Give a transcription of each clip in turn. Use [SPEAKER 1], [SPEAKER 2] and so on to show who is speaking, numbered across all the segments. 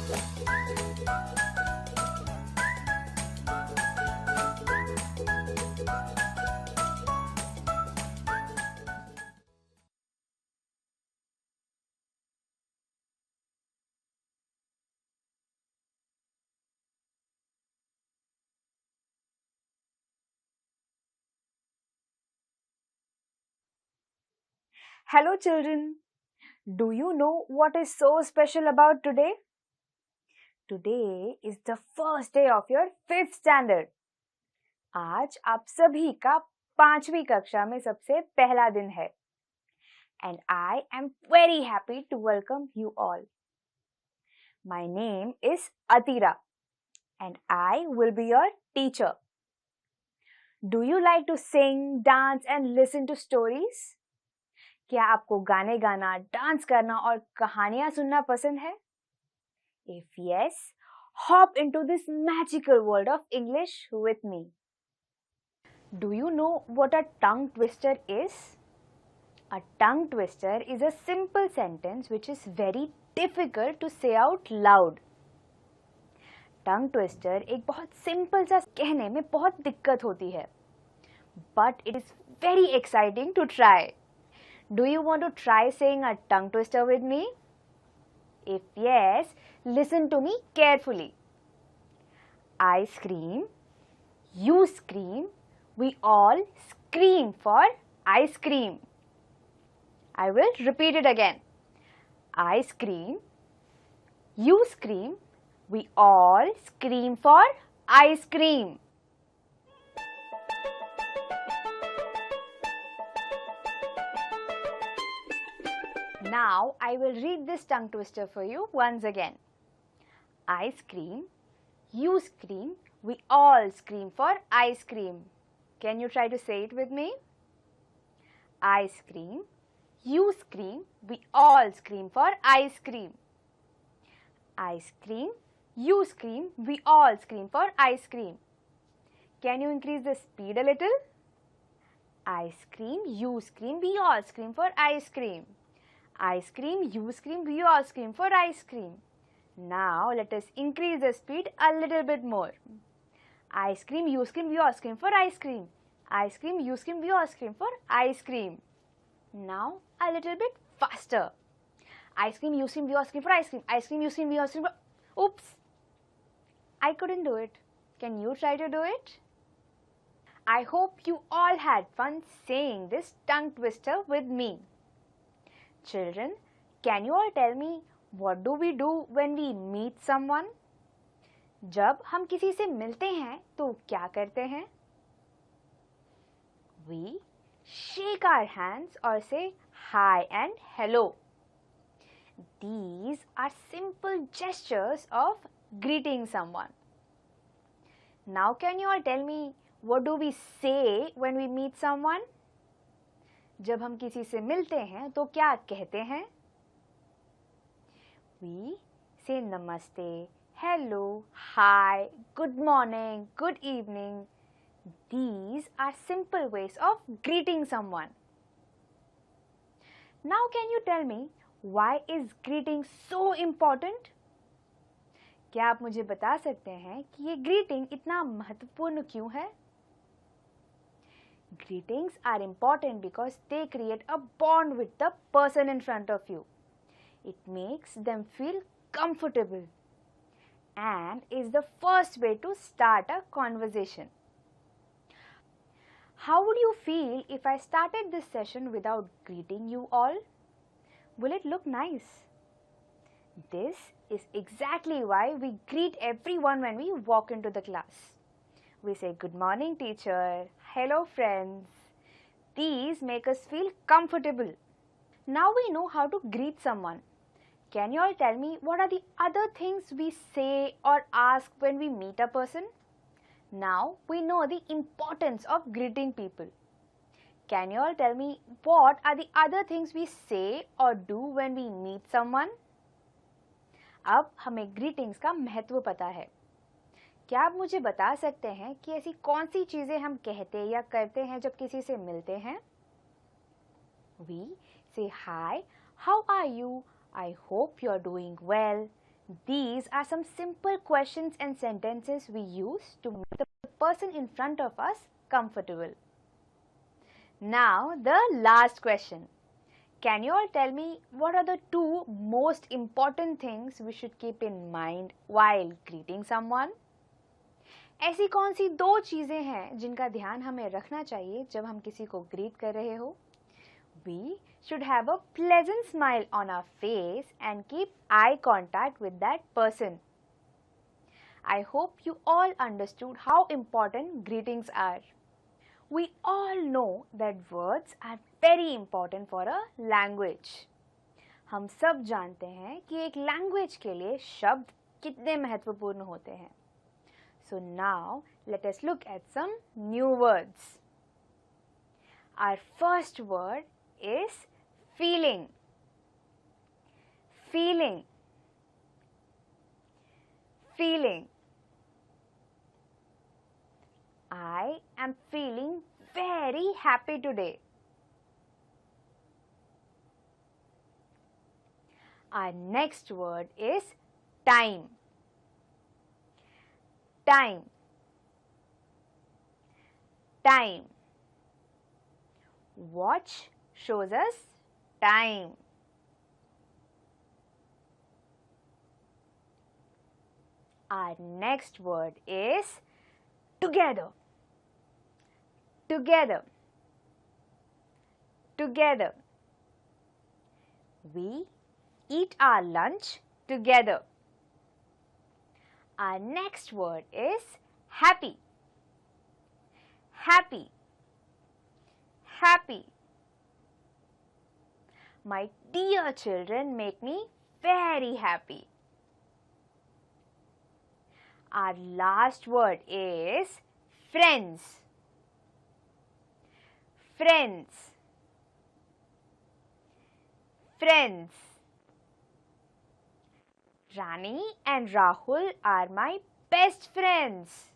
[SPEAKER 1] Hello children, do you know what is so special about today? Today is the first day of your 5th standard. आज आप सभी का 5वीं कक्षा में सबसे पहला दिन है. And I am very happy to welcome you all. My name is Atira and I will be your teacher. Do you like to sing, dance and listen to stories? क्या आपको गाने गाना, डांस करना और कहानियां सुनना पसंद है? If yes, hop into this magical world of English with me. Do you know what a tongue twister is? A tongue twister is a simple sentence which is very difficult to say out loud. Tongue twister एक बहुत simple सा कहने में बहुत दिक्कत होती है. But it is very exciting to try. Do you want to try saying a tongue twister with me? If yes, listen to me carefully. I scream, you scream, we all scream for ice cream. I will repeat it again. I scream, you scream, we all scream for ice cream. Now I will read this tongue twister for you once again. I scream, you scream, we all scream for ice cream. Can you try to say it with me? I scream, you scream, we all scream for ice cream. I scream, you scream, we all scream for ice cream. Can you increase the speed a little? I scream, you scream, we all scream for ice cream. I scream, you scream, we all scream for ice cream. Now let us increase the speed a little bit more. I scream, you scream, we all scream for ice cream. I scream, you scream, we all scream for ice cream. Now a little bit faster. I scream, you scream, we all scream for ice cream. I scream, you scream, we all scream for... Oops! I couldn't do it. Can you try to do it? I hope you all had fun saying this tongue twister with me. Children, can you all tell me what do we do when we meet someone? जब हम किसी से मिलते हैं तो क्या करते हैं? We shake our hands or say hi and hello. These are simple gestures of greeting someone. Now can you all tell me what do we say when we meet someone? जब हम किसी से मिलते हैं तो क्या कहते हैं? We say namaste, hello, hi, good morning, good evening. These are simple ways of greeting someone. Now can you tell me why is greeting so important? क्या आप मुझे बता सकते हैं कि ये greeting इतना महत्वपूर्ण क्यों है? Greetings are important because they create a bond with the person in front of you. It makes them feel comfortable and is the first way to start a conversation. How would you feel if I started this session without greeting you all? Will it look nice? This is exactly why we greet everyone when we walk into the class. We say good morning teacher, hello friends. These make us feel comfortable. Now we know how to greet someone. Can you all tell me what are the other things we say or ask when we meet a person? Now we know the importance of greeting people. Can you all tell me what are the other things we say or do when we meet someone? अब हमें greetings का महत्व पता है. क्या आप मुझे बता सकते हैं कि ऐसी कौन सी चीजें हम कहते या करते हैं जब किसी से मिलते हैं? We say hi, how are you? I hope you're doing well. These are some simple questions and sentences we use to make the person in front of us comfortable. Now, the last question. Can you all tell me what are the two most important things we should keep in mind while greeting someone? ऐसी कौन सी दो चीजें हैं जिनका ध्यान हमें रखना चाहिए जब हम किसी को ग्रीट कर रहे हो? We should have a pleasant smile on our face and keep eye contact with that person. I hope you all understood how important greetings are. We all know that words are very important for a language. हम सब जानते हैं कि एक language के लिए शब्द कितने महत्वपूर्ण होते हैं. So now let us look at some new words. Our first word is feeling. Feeling. Feeling. I am feeling very happy today. Our next word is time. Time. Time. Watch shows us time. Our next word is together. Together. Together. We eat our lunch together. Our next word is happy. Happy. Happy. My dear children make me very happy. Our last word is friends. Friends. Friends. Rani and Rahul are my best friends.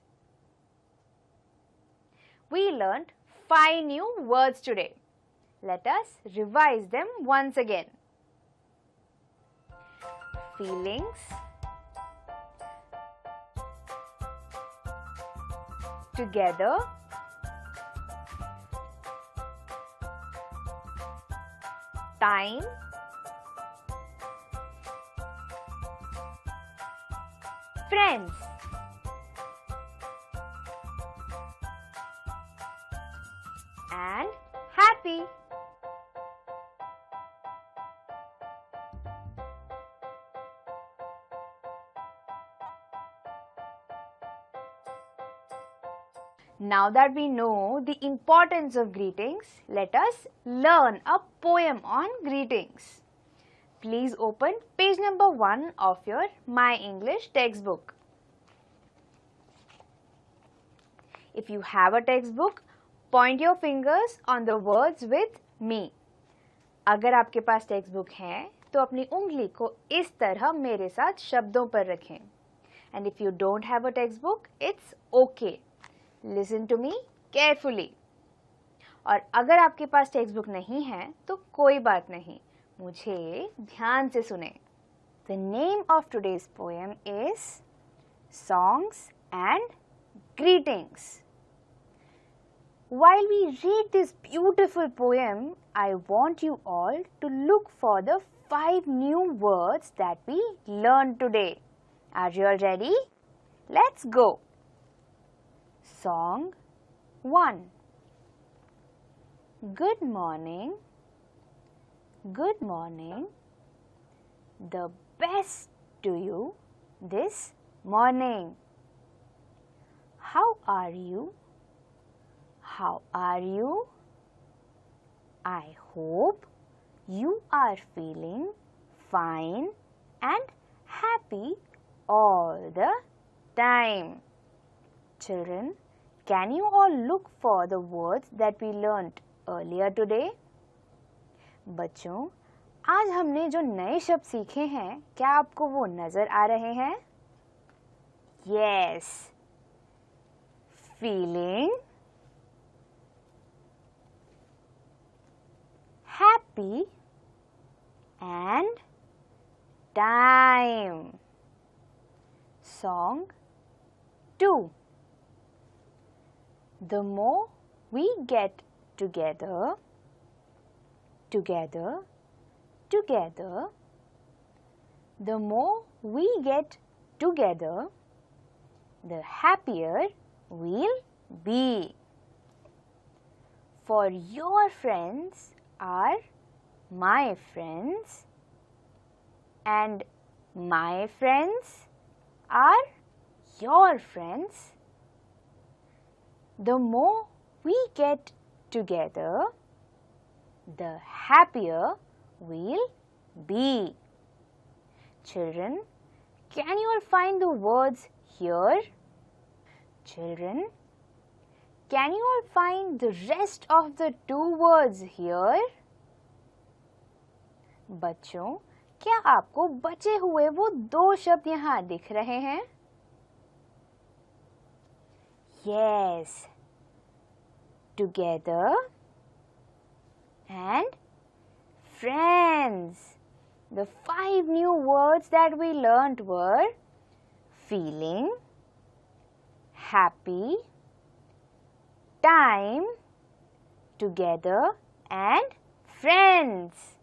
[SPEAKER 1] We learned 5 new words today. Let us revise them once again. Feelings, together, time, friends. And happy. Now that we know the importance of greetings, let us learn a poem on greetings. Please open page number 1 of your My English textbook. If you have a textbook, point your fingers on the words with me. अगर आपके पास text है तो अपनी उंगली को इस तरह मेरे साथ शब्दों पर रखें. And if you don't have a textbook, it's okay. Listen to me carefully. और अगर आपके पास टेक्स्ट नहीं है तो कोई बात नहीं, मुझे ध्यान से सुने. The name of today's poem is Songs and Greetings. While we read this beautiful poem, I want you all to look for the 5 new words that we learned today. Are you all ready? Let's go. Song 1. Good morning. Good morning. The best to you this morning. How are you? How are you? I hope you are feeling fine and happy all the time. Children, can you all look for the words that we learnt earlier today? बच्चों, आज हमने जो नए शब्द सीखे हैं, क्या आपको वो नजर आ रहे हैं? Yes. Feeling, happy and time. Song 2. The more we get together, together, together, the more we get together, the happier we'll be. For your friends are my friends, and my friends are your friends. The more we get together, the happier we'll be. Children, can you all find the words here? Children, can you all find the rest of the two words here? बच्चों, क्या आपको बचे हुए वो दो शब्द यहाँ दिख रहे हैं? Yes, together and friends. The 5 new words that we learnt were feeling, happy, time, together and friends.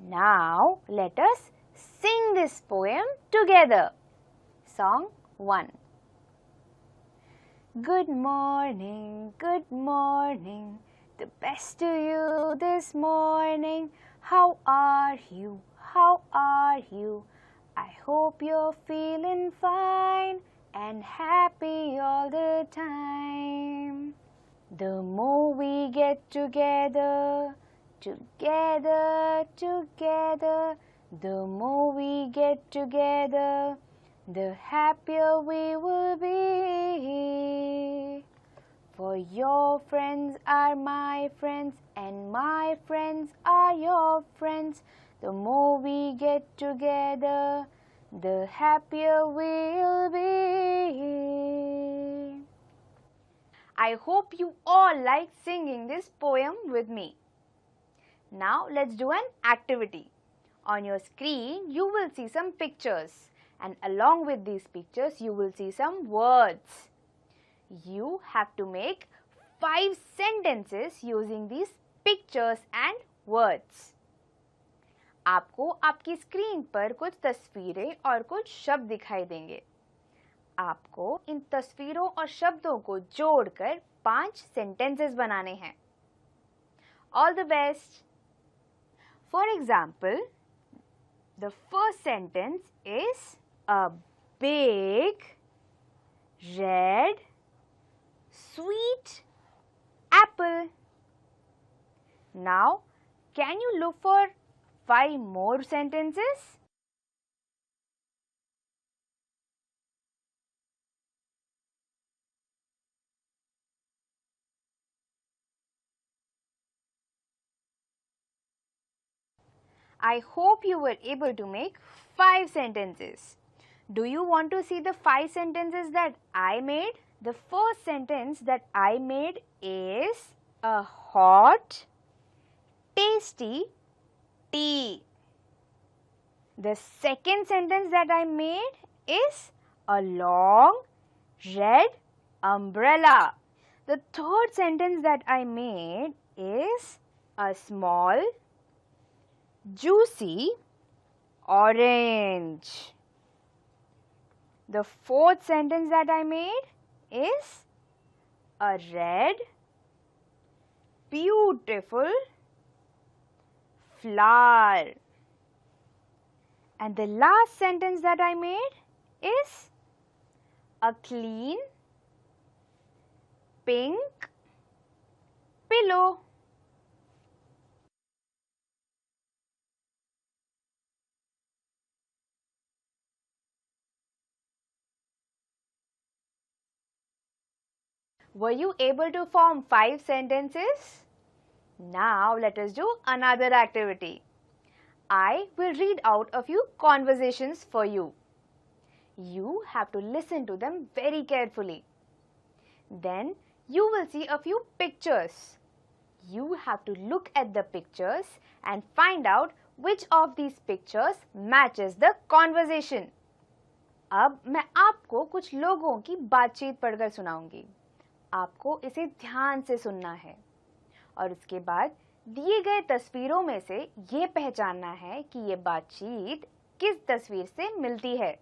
[SPEAKER 1] Now let us sing this poem together. Song 1. Good morning, the best to you this morning. How are you, how are you? I hope you're feeling fine and happy all the time. The more we get together, together, together, the more we get together, the happier we will be. For your friends are my friends, and my friends are your friends. The more we get together, the happier we'll be. I hope you all like singing this poem with me. Now let's do an activity. On your screen, you will see some pictures. And along with these pictures, you will see some words. You have to make 5 sentences using these pictures and words. आपको आपकी screen पर कुछ तस्वीरें और कुछ शब्द दिखाई देंगे. आपको इन तस्वीरों और शब्दों को जोड़कर 5 sentences बनाने हैं. All the best! For example, the first sentence is a big, red, sweet apple. Now, can you look for 5 more sentences? I hope you were able to make 5 sentences. Do you want to see the 5 sentences that I made? The first sentence that I made is a hot, tasty tea. The second sentence that I made is a long, red umbrella. The third sentence that I made is a small, juicy orange. The fourth sentence that I made is a red, beautiful flower. And the last sentence that I made is a clean, pink pillow. Were you able to form 5 sentences? Now let us do another activity. I will read out a few conversations for you. You have to listen to them very carefully. Then you will see a few pictures. You have to look at the pictures and find out which of these pictures matches the conversation. अब मैं आपको कुछ लोगों की बातचीत पढ़कर सुनाऊंगी। आपको इसे ध्यान से सुनना है और उसके बाद दिए गए तस्वीरों में से ये पहचानना है कि ये बातचीत किस तस्वीर से मिलती है।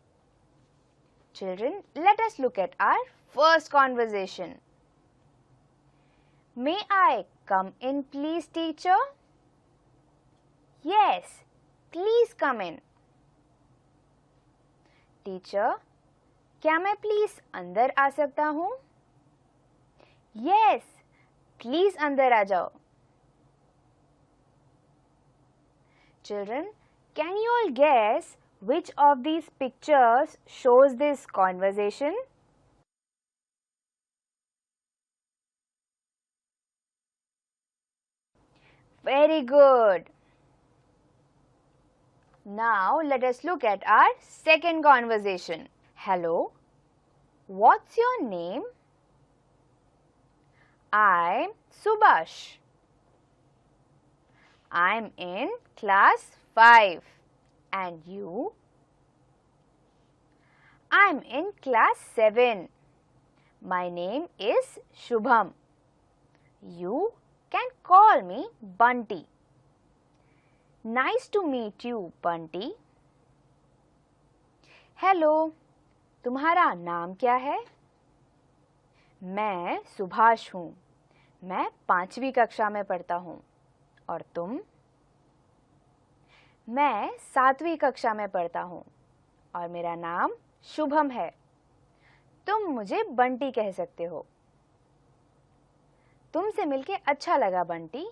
[SPEAKER 1] Children, let us look at our first conversation. May I come in, please, teacher? Yes, please come in. Teacher, क्या मैं प्लीज अंदर आ सकता हूँ? Yes, प्लीज अंदर आ जाओ। Children, can you all guess which of these pictures shows this conversation? Very good. Now let us look at our second conversation. Hello, what's your name? I'm Subhash. I'm in class 5. And you? I'm in class 7. My name is Shubham. You can call me Bunty. Nice to meet you, Bunty. Hello, तुम्हारा नाम क्या है? मैं सुभाष हूँ। मैं 5वीं कक्षा में पढ़ता हूँ। और तुम? मैं 7वीं कक्षा में पढ़ता हूँ और मेरा नाम शुभम है। तुम मुझे बंटी कह सकते हो। तुमसे मिलके अच्छा लगा, Bunty.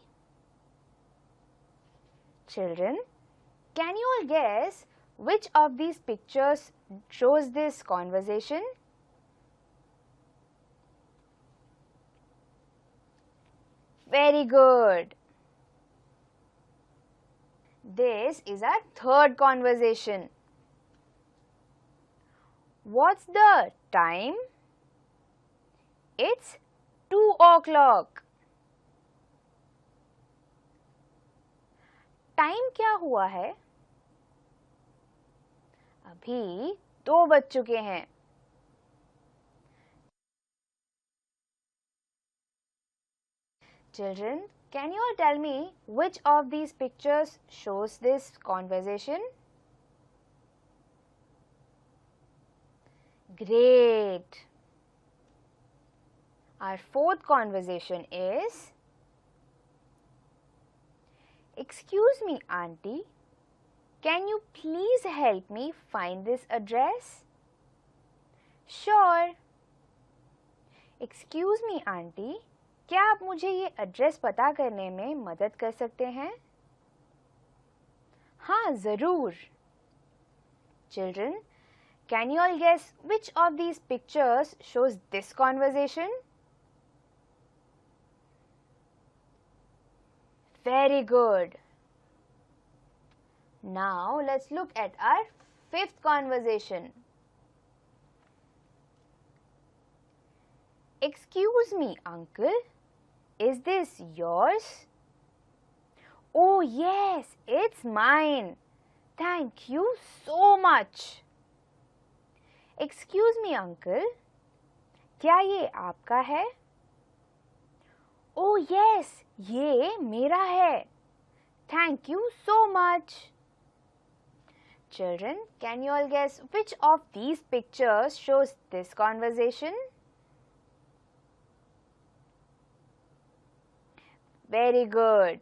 [SPEAKER 1] Children, can you all guess which of these pictures shows this conversation? Very good. This is our third conversation. What's the time? It's 2 o'clock. Time क्या हुआ है? अभी 2 बज चुके हैं। Children, can you all tell me which of these pictures shows this conversation? Great. Our fourth conversation is, excuse me, auntie, can you please help me find this address? Sure. Excuse me, auntie, क्या आप मुझे ये address पता करने में मदद कर सकते हैं? हाँ, जरूर। Children, can you all guess which of these pictures shows this conversation? Very good. Now let's look at our fifth conversation. Excuse me, uncle, is this yours? Oh yes, it's mine. Thank you so much. Excuse me, uncle, क्या ये आपका है? Oh yes, ये मेरा है. Thank you so much. Children, can you all guess which of these pictures shows this conversation? Very good.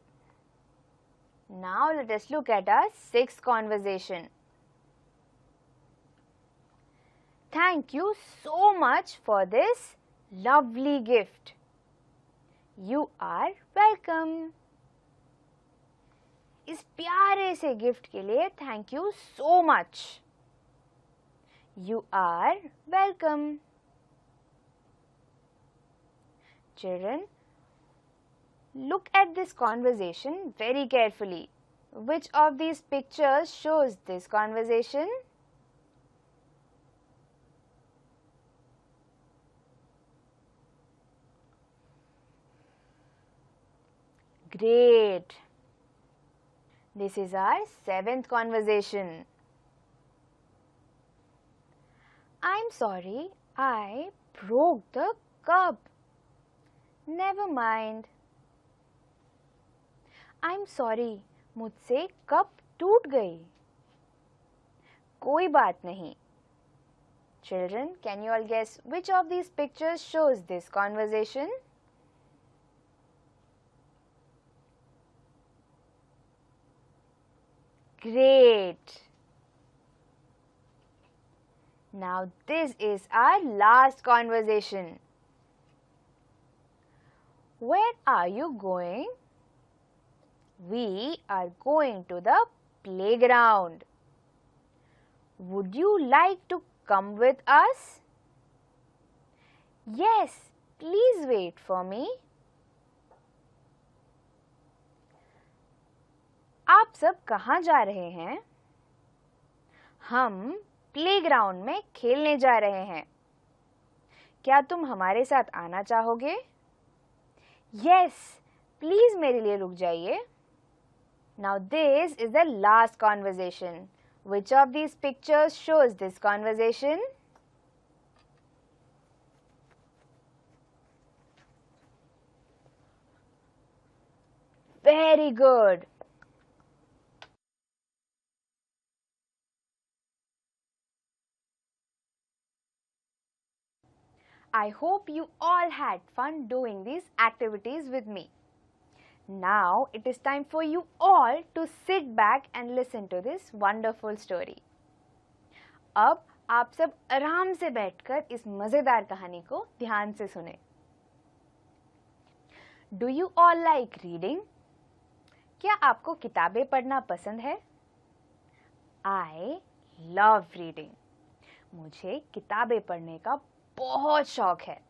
[SPEAKER 1] Now let us look at our sixth conversation. Thank you so much for this lovely gift. You are welcome. इस प्यारे से gift के लिए thank you so much. You are welcome. Children, look at this conversation very carefully. Which of these pictures shows this conversation? Great. This is our seventh conversation. I'm sorry, I broke the cup. Never mind. I'm sorry, मुझसे cup टूट गई. कोई बात नहीं. Children, can you all guess which of these pictures shows this conversation? Great! Now this is our last conversation. Where are you going? We are going to the playground. Would you like to come with us? Yes, please wait for me. आप सब कहाँ जा रहे हैं? हम playground में खेलने जा रहे हैं. क्या तुम हमारे साथ आना चाहोगे? Yes, प्लीज मेरे लिए रुक जाइए. Now this is the last conversation. Which of these pictures shows this conversation? Very good. I hope you all had fun doing these activities with me. Now it is time for you all to sit back and listen to this wonderful story. अब आप सब आराम से बैठकर इस मजेदार कहानी को ध्यान से सुने. Do you all like reading? क्या आपको किताबें पढ़ना पसंद है? I love reading. मुझे किताबें पढ़ने का बहुत शौक है.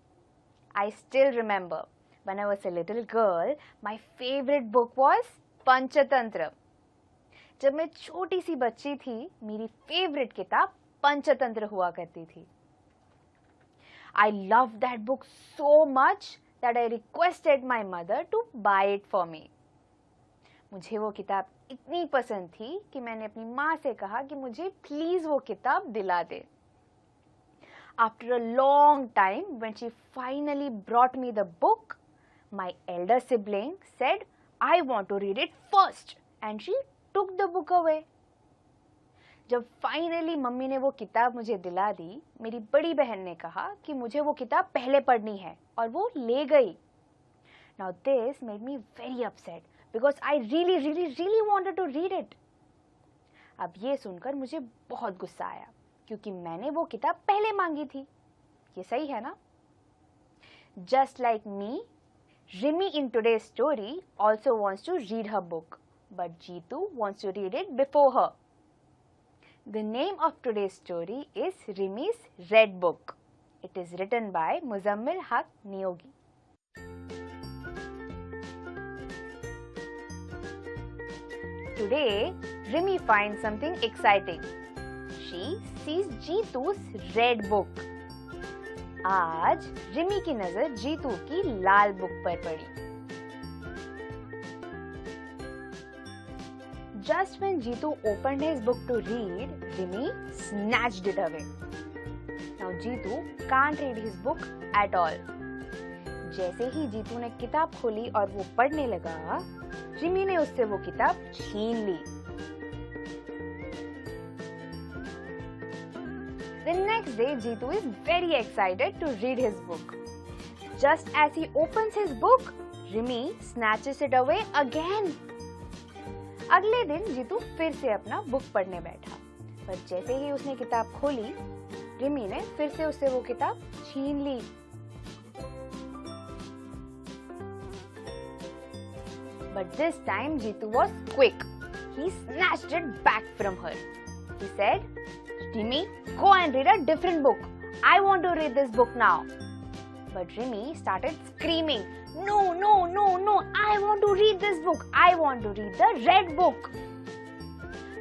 [SPEAKER 1] I still remember when I was a little girl, my favorite book was Panchatantra. जब मैं छोटी सी बच्ची थी, मेरी फेवरेट किताब पंचतंत्र हुआ करती थी. I loved that book so much that I requested my mother to buy it for me. मुझे वो किताब इतनी पसंद थी कि मैंने अपनी माँ से कहा कि मुझे प्लीज वो किताब दिला दे. After a long time, when she finally brought me the book, my elder sibling said, I want to read it first, and she took the book away. जब फाइनली मम्मी ने वो किताब मुझे दिला दी, मेरी बड़ी बहन ने कहा कि मुझे वो किताब पहले पढ़नी है और वो ले गई. Now this made me very upset because I really wanted to read it. अब ये सुनकर मुझे बहुत गुस्सा आया क्योंकि मैंने वो किताब पहले मांगी थी. ये सही है ना? Just like me, Rimi in today's story also wants to read her book, but Jeetu wants to read it before her. The name of today's story is Rimi's Red Book. It is written by Muzammil Haq Niyogi. Today, Rimi finds something exciting. She sees Jeetu's red book. आज रिमी की नजर जीतू की लाल book पर पड़ी. Just when Jeetu opened his book to read, Rimi snatched it away. Now Jeetu can't read his book at all. जैसे ही जीतू ने किताब खोली और वो पढ़ने लगा, रिमी ने उससे वो किताब छीन ली. The next day, Jeetu is very excited to read his book. Just as he opens his book, Rimi snatches it away again. अगले दिन जीतू फिर से अपना बुक पढ़ने बैठा, पर जैसे ही उसने किताब खोली, रिमी ने फिर से उससे वो किताब छीन ली. But this time Jeetu was quick. He snatched it back from her. He said, Rimi, go and read a different book. I want to read this book now. But Rimi started screaming, No, I want to read this book. I want to read the red book.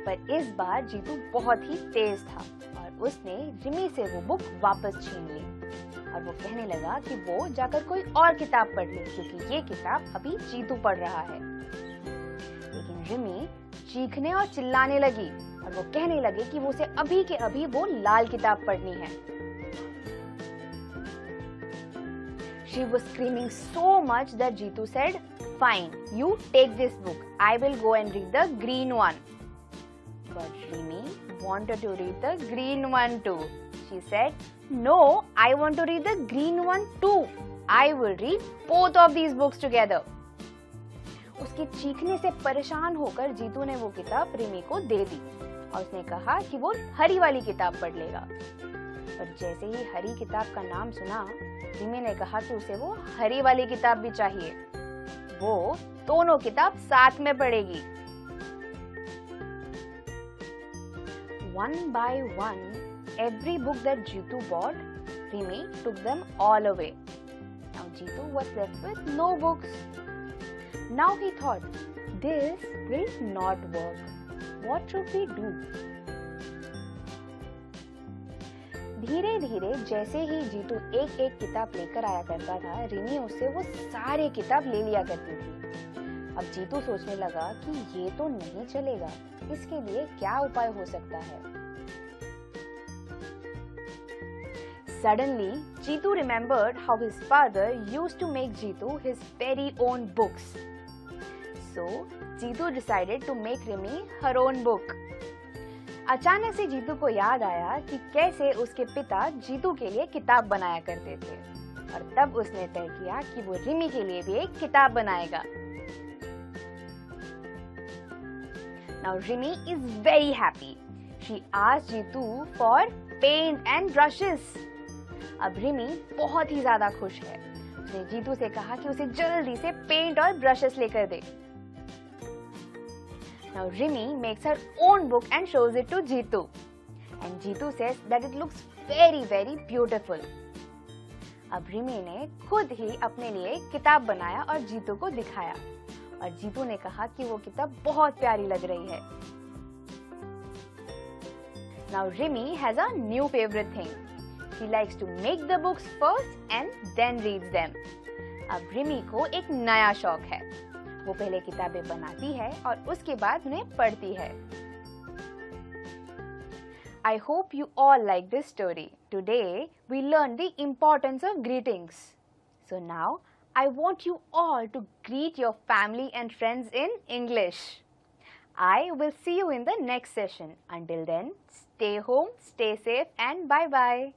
[SPEAKER 1] पर इस बार जीतू बहुत ही तेज था और उसने रिमी से वो book वापस छीन ली और वो कहने लगा कि वो जाकर कोई और किताब पढ़ ले क्योंकि ये किताब अभी जीतू पढ़ रहा है. लेकिन रिमी चीखने और चिल्लाने लगी और वो कहने लगे कि वो उसे अभी के अभी वो लाल किताब पढ़नी है. She was screaming so much that Jeetu said, "Fine, you take this book. I will go and read the green one." But Rimi wanted to read the green one too. She said, "No, I want to read the green one too. I will read both of these books together." उसके चीखने से परेशान होकर जीतू ने वो किताब रिमी को दे दी और उसने कहा कि वो हरी वाली किताब पढ़ लेगा। पर जैसे ही हरी किताब का नाम सुना, रिमी ने कहा कि उसे वो हरी वाली किताब भी चाहिए। वो दोनों किताब साथ में पढ़ेगी। One by one, every book that Jeetu bought, Rimi took them all away. Now Jeetu was left with no books. Now he thought, this will not work. What should we do? धीरे धीरे जैसे ही जीतू एक एक किताब लेकर आया करता था, रिमी उससे वो सारे किताब ले लिया करती थी। अब जीतू सोचने लगा कि ये तो नहीं चलेगा, इसके लिए क्या उपाय हो सकता है। Suddenly, Jeetu remembered how his father used to make Jeetu his very own books. So, Jeetu decided to make Rimi her own book. अचानक से जीतू को याद आया कि कैसे उसके पिता जीतू के लिए किताब बनाया करते थे और तब उसने तय किया कि वो रिमी के लिए भी एक किताब बनाएगा। Now Rimi is very happy. She asked Jeetu for paint and brushes. अब रिमी बहुत ही ज्यादा खुश है। उसने जीतू से कहा कि उसे जल्दी से पेंट और ब्रशेस लेकर दे। Now Rimi makes her own book and shows it to Jeetu. And Jeetu says that it looks very very beautiful. अब रिमी ने खुद ही अपने लिए किताब बनाया और जीतू को दिखाया और जीतू ने कहा कि वो किताब बहुत प्यारी लग रही है। Now Rimi has a new favorite thing. She likes to make the books first and then reads them. अब रिमी को एक नया शौक है। वो पहले किताबें बनाती है और उसके बाद उन्हें पढ़ती है। I hope you all like this story. Today we learned the importance of greetings. So now I want you all to greet your family and friends in English. I will see you in the next session. Until then, stay home, stay safe and bye bye.